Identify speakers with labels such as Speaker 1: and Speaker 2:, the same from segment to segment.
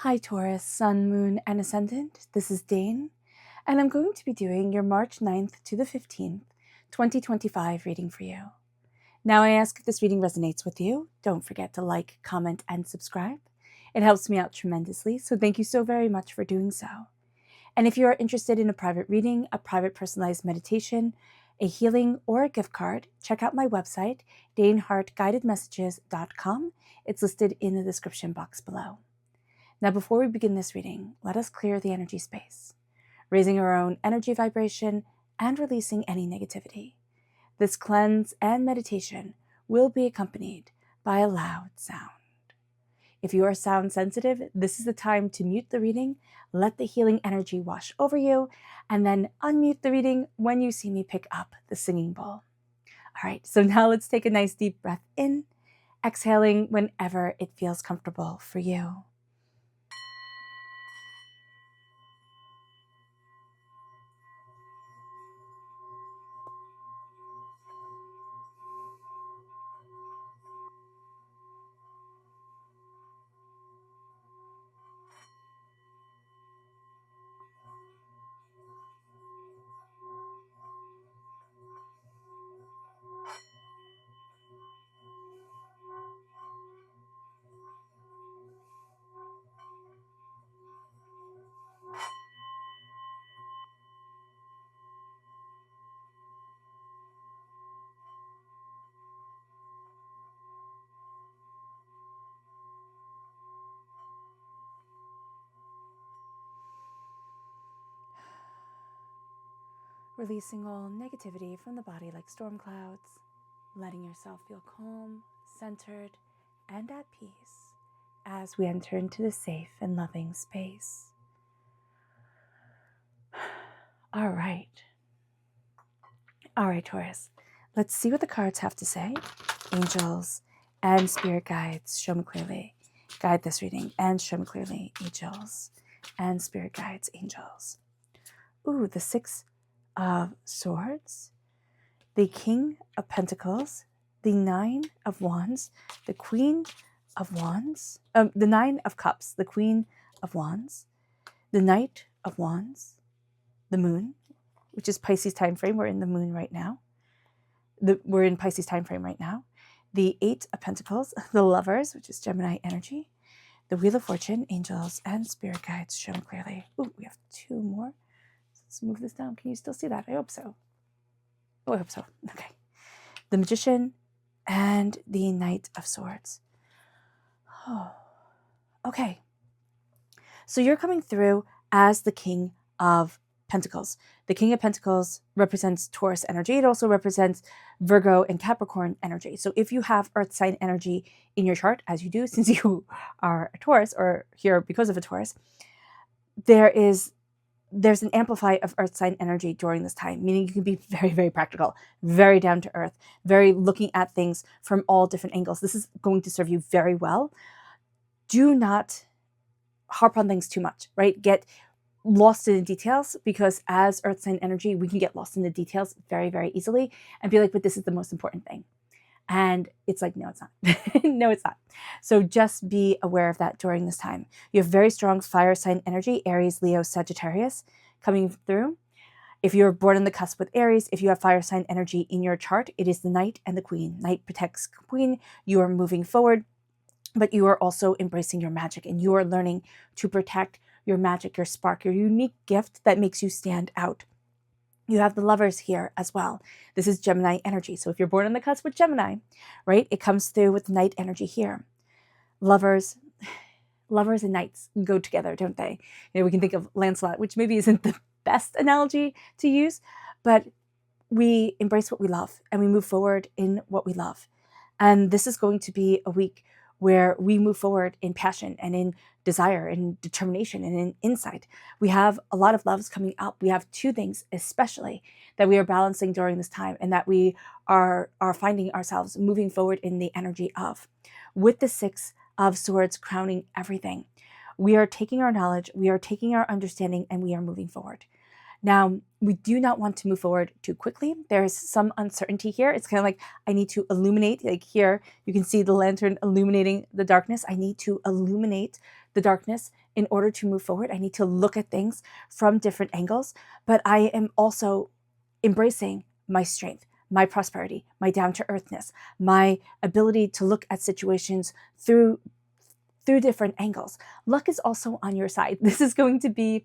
Speaker 1: Hi Taurus, Sun, Moon, and Ascendant. This is Dane, and I'm going to be doing your March 9th to the 15th, 2025 reading for you. Now I ask if this reading resonates with you. Don't forget to like, comment, and subscribe. It helps me out tremendously, so thank you so very much for doing so. And if you are interested in a private reading, a private personalized meditation, a healing, or a gift card, check out my website, daneharttarot.com. It's listed in the description box below. Now, before we begin this reading, let us clear the energy space, raising our own energy vibration and releasing any negativity. This cleanse and meditation will be accompanied by a loud sound. If you are sound sensitive, this is the time to mute the reading, let the healing energy wash over you, and then unmute the reading when you see me pick up the singing bowl. All right, so now let's take a nice deep breath in, exhaling whenever it feels comfortable for you. Releasing all negativity from the body like storm clouds, letting yourself feel calm, centered, and at peace as we enter into the safe and loving space. All right, Taurus, let's see what the cards have to say. Angels and spirit guides, show me clearly. Guide this reading and show me clearly. Angels and spirit guides, angels. Ooh, the Six of Swords, the King of Pentacles, the Nine of Wands, the Queen of Wands, the Nine of Cups, the Queen of Wands, the Knight of Wands, the Moon, which is Pisces time frame. We're in the Moon right now. We're in Pisces time frame right now. The Eight of Pentacles, the Lovers, which is Gemini energy, the Wheel of Fortune, angels, and spirit guides, show me clearly. Ooh, we have two more. Let's move this down. Can you still see that? I hope so. Oh, I hope so. Okay. The Magician and the Knight of Swords. Oh, okay. So you're coming through as the King of Pentacles. The King of Pentacles represents Taurus energy. It also represents Virgo and Capricorn energy. So if you have earth sign energy in your chart, as you do since you are a Taurus or here because of a Taurus, there's an amplify of earth sign energy during this time, meaning you can be very, very practical, very down to earth, very looking at things from all different angles. This is going to serve you very well. Do not harp on things too much, right? Get lost in the details, because as earth sign energy, we can get lost in the details very, very easily and be like, but this is the most important thing. And it's like, no, it's not. No, it's not. So just be aware of that during this time. You have very strong fire sign energy, Aries, Leo, Sagittarius coming through. If you're born on the cusp with Aries, if you have fire sign energy in your chart, it is the Knight and the Queen. Knight protects Queen. You are moving forward, but you are also embracing your magic, and you are learning to protect your magic, your spark, your unique gift that makes you stand out. You have the Lovers here as well. This is Gemini energy. So if you're born on the cusp with Gemini, right, it comes through with the Knight energy here. Lovers and knights go together, don't they? You know, we can think of Lancelot, which maybe isn't the best analogy to use, but we embrace what we love and we move forward in what we love. And this is going to be a week where we move forward in passion and in desire and determination and in insight. We have a lot of loves coming up. We have two things especially that we are balancing during this time, and that we are finding ourselves moving forward in the energy of. With the Six of Swords crowning everything, we are taking our knowledge, we are taking our understanding, and we are moving forward. Now, we do not want to move forward too quickly. There's some uncertainty here. It's kind of like, I need to illuminate, like here, you can see the lantern illuminating the darkness. I need to illuminate the darkness in order to move forward. I need to look at things from different angles, but I am also embracing my strength, my prosperity, my down-to-earthness, my ability to look at situations through different angles. Luck is also on your side. This is going to be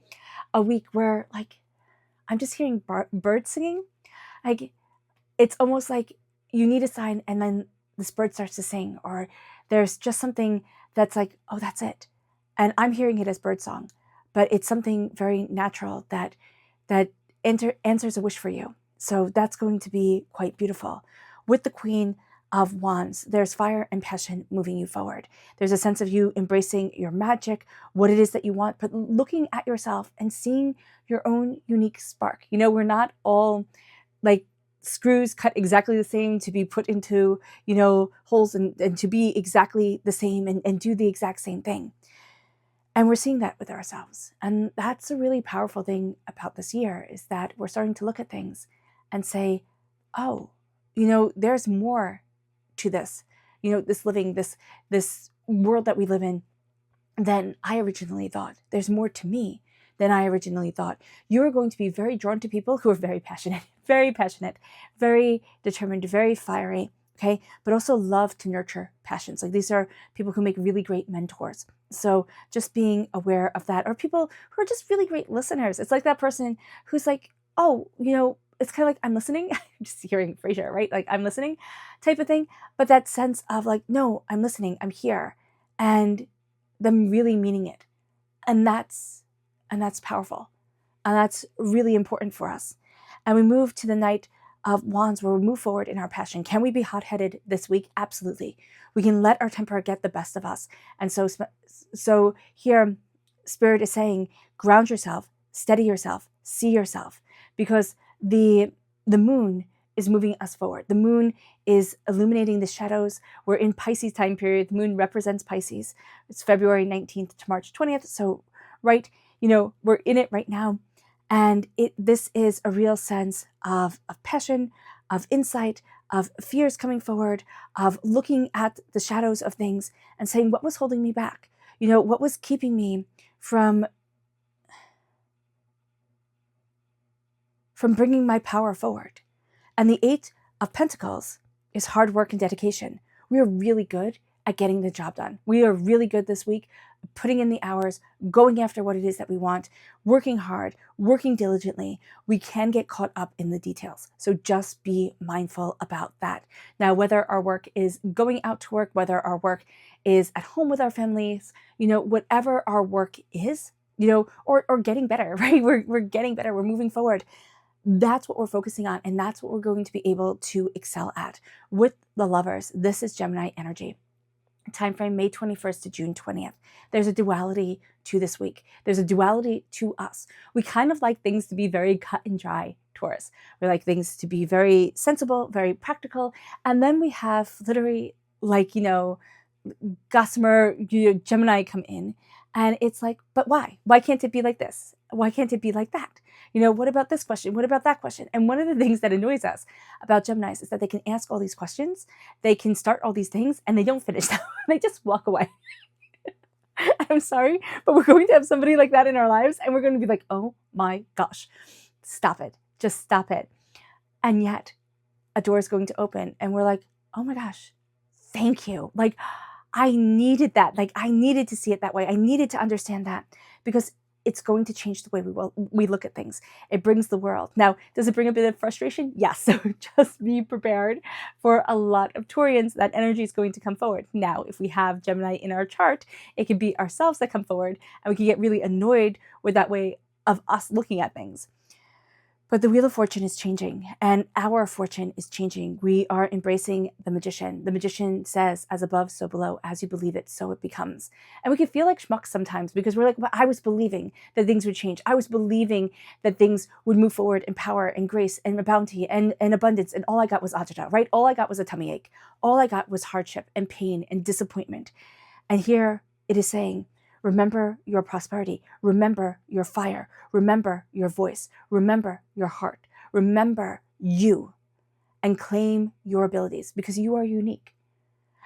Speaker 1: a week where, like, I'm just hearing birds singing. Like, it's almost like you need a sign and then this bird starts to sing, or there's just something that's like, oh, that's it. And I'm hearing it as bird song, but it's something very natural that answers a wish for you. So that's going to be quite beautiful. With the Queen of Wands, there's fire and passion moving you forward. There's a sense of you embracing your magic, what it is that you want, but looking at yourself and seeing your own unique spark. You know, we're not all like screws cut exactly the same to be put into, you know, holes and to be exactly the same and do the exact same thing. And we're seeing that with ourselves. And that's a really powerful thing about this year, is that we're starting to look at things and say, oh, you know, there's more to this, you know, this living, this world that we live in than I originally thought. There's more to me than I originally thought. You're going to be very drawn to people who are very passionate, very determined, very fiery, okay? But also love to nurture passions. Like, these are people who make really great mentors. So just being aware of that, or people who are just really great listeners. It's like that person who's like, oh, you know, it's kind of like, I'm listening. I'm just hearing Frasier, right? Like, I'm listening type of thing. But that sense of like, no, I'm listening, I'm here. And them really meaning it. And that's powerful. And that's really important for us. And we move to the Knight of Wands, where we move forward in our passion. Can we be hot-headed this week? Absolutely. We can let our temper get the best of us. And so here, Spirit is saying, ground yourself, steady yourself, see yourself, because the moon is moving us forward. The moon is illuminating the shadows. We're in Pisces time period. The moon represents Pisces. It's February 19th to March 20th. So, right, you know, we're in it right now. And this is a real sense of passion, of insight, of fears coming forward, of looking at the shadows of things and saying, what was holding me back? You know, what was keeping me from bringing my power forward? And the Eight of Pentacles is hard work and dedication. We are really good at getting the job done. We are really good this week, putting in the hours, going after what it is that we want, working hard, working diligently. We can get caught up in the details. So just be mindful about that. Now, whether our work is going out to work, whether our work is at home with our families, you know, whatever our work is, you know, or getting better, right? We're getting better. We're moving forward. That's what we're focusing on, and that's what we're going to be able to excel at. With the Lovers, this is Gemini energy. Time frame May 21st to June 20th. There's a duality to this week. There's a duality to us. We kind of like things to be very cut and dry, Taurus. We like things to be very sensible, very practical. And then we have literally, like, you know, Gossamer, you know, Gemini come in. And it's like, but why? Why can't it be like this? Why can't it be like that? You know, what about this question? What about that question? And one of the things that annoys us about Geminis is that they can ask all these questions, they can start all these things, and they don't finish them. They just walk away. I'm sorry, but we're going to have somebody like that in our lives, and we're going to be like, oh my gosh, stop it. Just stop it. And yet, a door is going to open, and we're like, oh my gosh, thank you. Like, I needed that. Like, I needed to see it that way. I needed to understand that, because it's going to change the way we look at things. It brings the world. Now, does it bring a bit of frustration? Yes. So just be prepared for a lot of Taurians. That energy is going to come forward. Now, if we have Gemini in our chart, it could be ourselves that come forward, and we can get really annoyed with that way of us looking at things. But the Wheel of Fortune is changing, and our fortune is changing. We are embracing the Magician. The Magician says, as above, so below, as you believe it, so it becomes. And we can feel like schmucks sometimes, because we're like, well, I was believing that things would change. I was believing that things would move forward in power and grace and bounty and abundance, and all I got was ajita, right? All I got was a tummy ache. All I got was hardship and pain and disappointment. And here it is saying, remember your prosperity. Remember your fire. Remember your voice. Remember your heart. Remember you, and claim your abilities, because you are unique.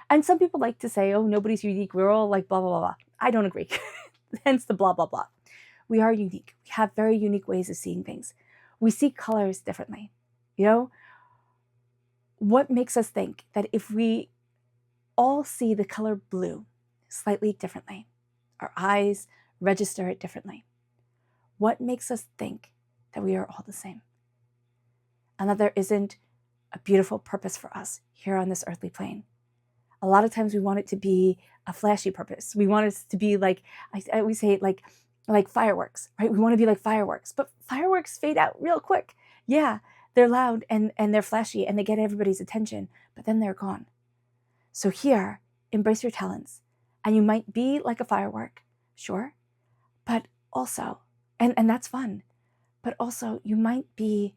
Speaker 1: And some people like to say, oh, nobody's unique. We're all like blah, blah, blah, blah. I don't agree. Hence the blah, blah, blah. We are unique. We have very unique ways of seeing things. We see colors differently. You know, what makes us think that if we all see the color blue slightly differently, our eyes register it differently, what makes us think that we are all the same? And that there isn't a beautiful purpose for us here on this earthly plane. A lot of times we want it to be a flashy purpose. We want it to be like, I always say it like fireworks, right? We want to be like fireworks, but fireworks fade out real quick. Yeah, they're loud and they're flashy and they get everybody's attention, but then they're gone. So here, embrace your talents. And you might be like a firework, sure, but also, and that's fun, but also you might be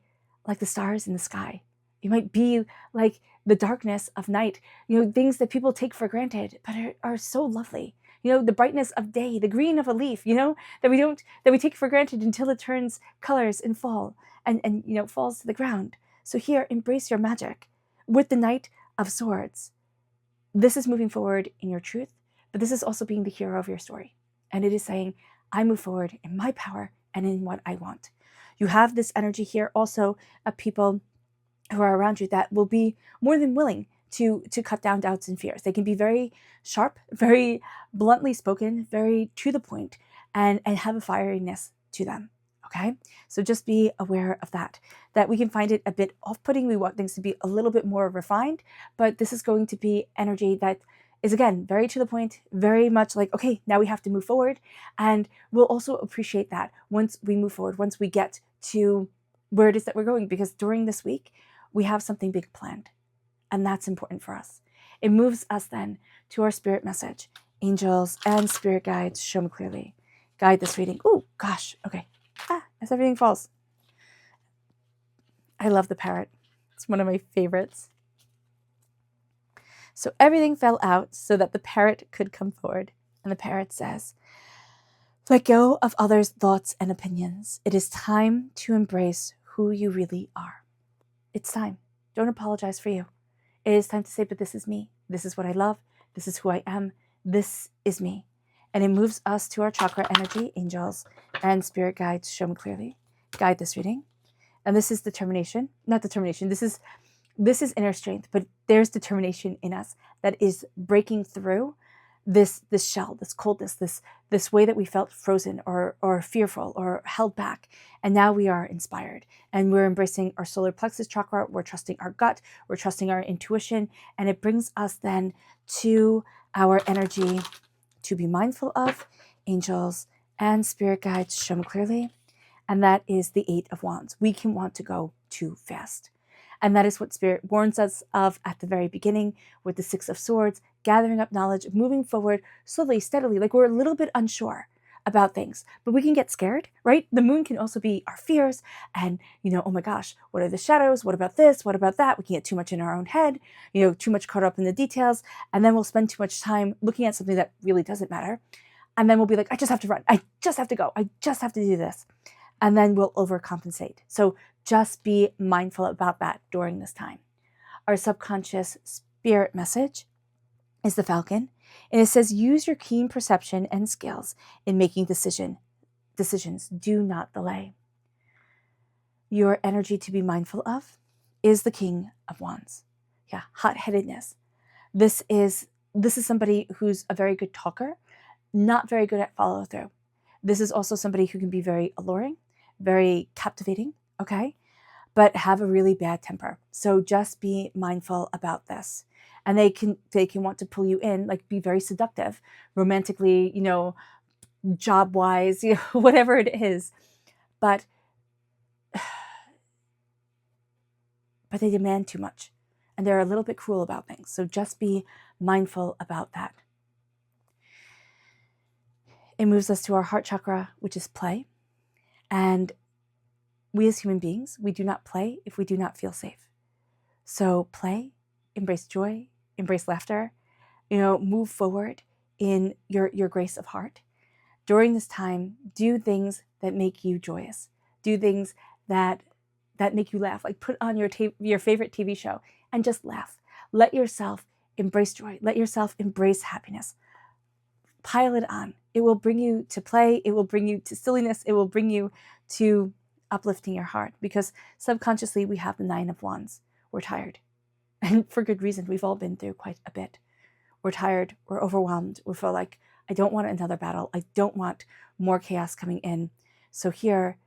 Speaker 1: like the stars in the sky. You might be like the darkness of night, you know, things that people take for granted, but are so lovely. You know, the brightness of day, the green of a leaf, you know, that we take for granted until it turns colors and fall and you know, falls to the ground. So here, embrace your magic with the Knight of Swords. This is moving forward in your truth, but this is also being the hero of your story. And it is saying, I move forward in my power and in what I want. You have this energy here also of people who are around you that will be more than willing to cut down doubts and fears. They can be very sharp, very bluntly spoken, very to the point, and have a fieriness to them. Okay, so just be aware of that we can find it a bit off-putting. We want things to be a little bit more refined, but this is going to be energy that is, again, very to the point, very much like, okay, now we have to move forward. And we'll also appreciate that once we move forward, once we get to where it is that we're going, because during this week, we have something big planned. And that's important for us. It moves us then to our spirit message. Angels and spirit guides, show me clearly. Guide this reading. Oh, gosh. Okay. As everything falls. I love the parrot. It's one of my favorites. So everything fell out so that the parrot could come forward. And the parrot says, let go of others' thoughts and opinions. It is time to embrace who you really are. It's time. Don't apologize for you. It is time to say, but this is me. This is what I love. This is who I am. This is me. And it moves us to our chakra energy, angels and spirit guides, show me clearly. Guide this reading. And this is determination, not determination. This is inner strength, but there's determination in us that is breaking through this shell, this coldness, this way that we felt frozen or fearful or held back. And now we are inspired and we're embracing our solar plexus chakra. We're trusting our gut. We're trusting our intuition. And it brings us then to our energy to be mindful of, angels and spirit guides, show me clearly. And that is the 8 of Wands. We can want to go too fast. And that is what Spirit warns us of at the very beginning with the 6 of Swords, gathering up knowledge, moving forward slowly, steadily, like we're a little bit unsure about things, but we can get scared, right? The moon can also be our fears and, you know, oh my gosh, what are the shadows? What about this? What about that? We can get too much in our own head, you know, too much caught up in the details. And then we'll spend too much time looking at something that really doesn't matter. And then we'll be like, I just have to run. I just have to go. I just have to do this. And then we'll overcompensate. So just be mindful about that during this time. Our subconscious spirit message is the Falcon. And it says, use your keen perception and skills in making decisions. Do not delay. Your energy to be mindful of is the King of Wands. Yeah, hot-headedness. This is somebody who's a very good talker, not very good at follow-through. This is also somebody who can be very alluring, very captivating, okay, but have a really bad temper. So just be mindful about this. And they can want to pull you in, like be very seductive, romantically, you know, job-wise, you know, whatever it is. But they demand too much. And they're a little bit cruel about things. So just be mindful about that. It moves us to our heart chakra, which is play. And we as human beings, we do not play if we do not feel safe. So play, embrace joy, embrace laughter, you know, move forward in your grace of heart. During this time, do things that make you joyous. Do things that make you laugh. Like put on your favorite TV show and just laugh. Let yourself embrace joy. Let yourself embrace happiness. pile it on. It will bring you to play. It will bring you to silliness. It will bring you to uplifting your heart, because subconsciously we have the 9 of Wands. We're tired, and for good reason. We've all been through quite a bit. We're tired. We're overwhelmed. We feel like, I don't want another battle. I don't want more chaos coming in. So here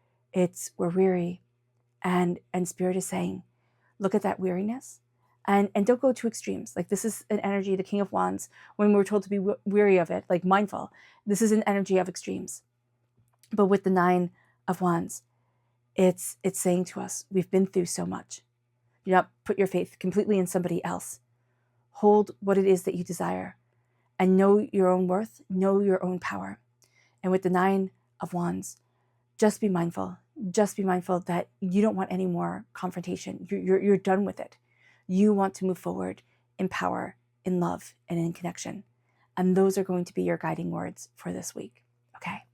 Speaker 1: we're weary, and Spirit is saying, look at that weariness, and don't go to extremes. Like, this is an energy, the King of Wands, when we're told to be weary of it, like mindful, this is an energy of extremes. But with the 9 of Wands, it's saying to us, we've been through so much. Do not put your faith completely in somebody else. Hold what it is that you desire, and know your own worth, know your own power. And with the 9 of Wands, just be mindful. Just be mindful that you don't want any more confrontation. You're done with it. You want to move forward in power, in love, and in connection. And those are going to be your guiding words for this week. Okay.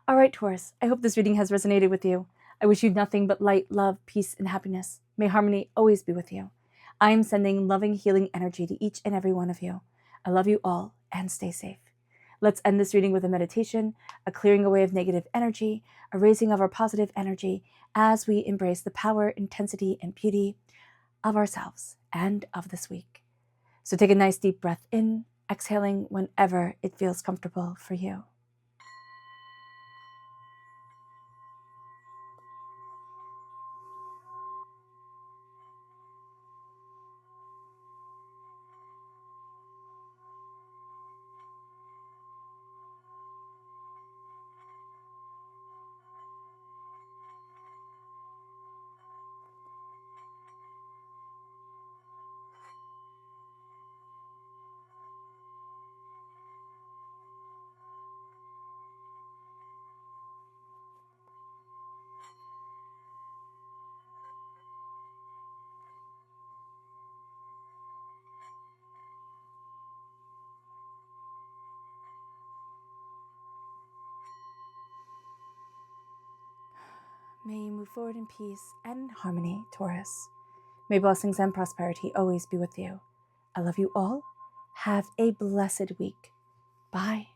Speaker 1: All right, Taurus, I hope this reading has resonated with you. I wish you nothing but light, love, peace, and happiness. May harmony always be with you. I am sending loving, healing energy to each and every one of you. I love you all, and stay safe. Let's end this reading with a meditation, a clearing away of negative energy, a raising of our positive energy as we embrace the power, intensity, and beauty of ourselves and of this week. So take a nice deep breath in, exhaling whenever it feels comfortable for you. May you move forward in peace and harmony, Taurus. May blessings and prosperity always be with you. I love you all. Have a blessed week. Bye.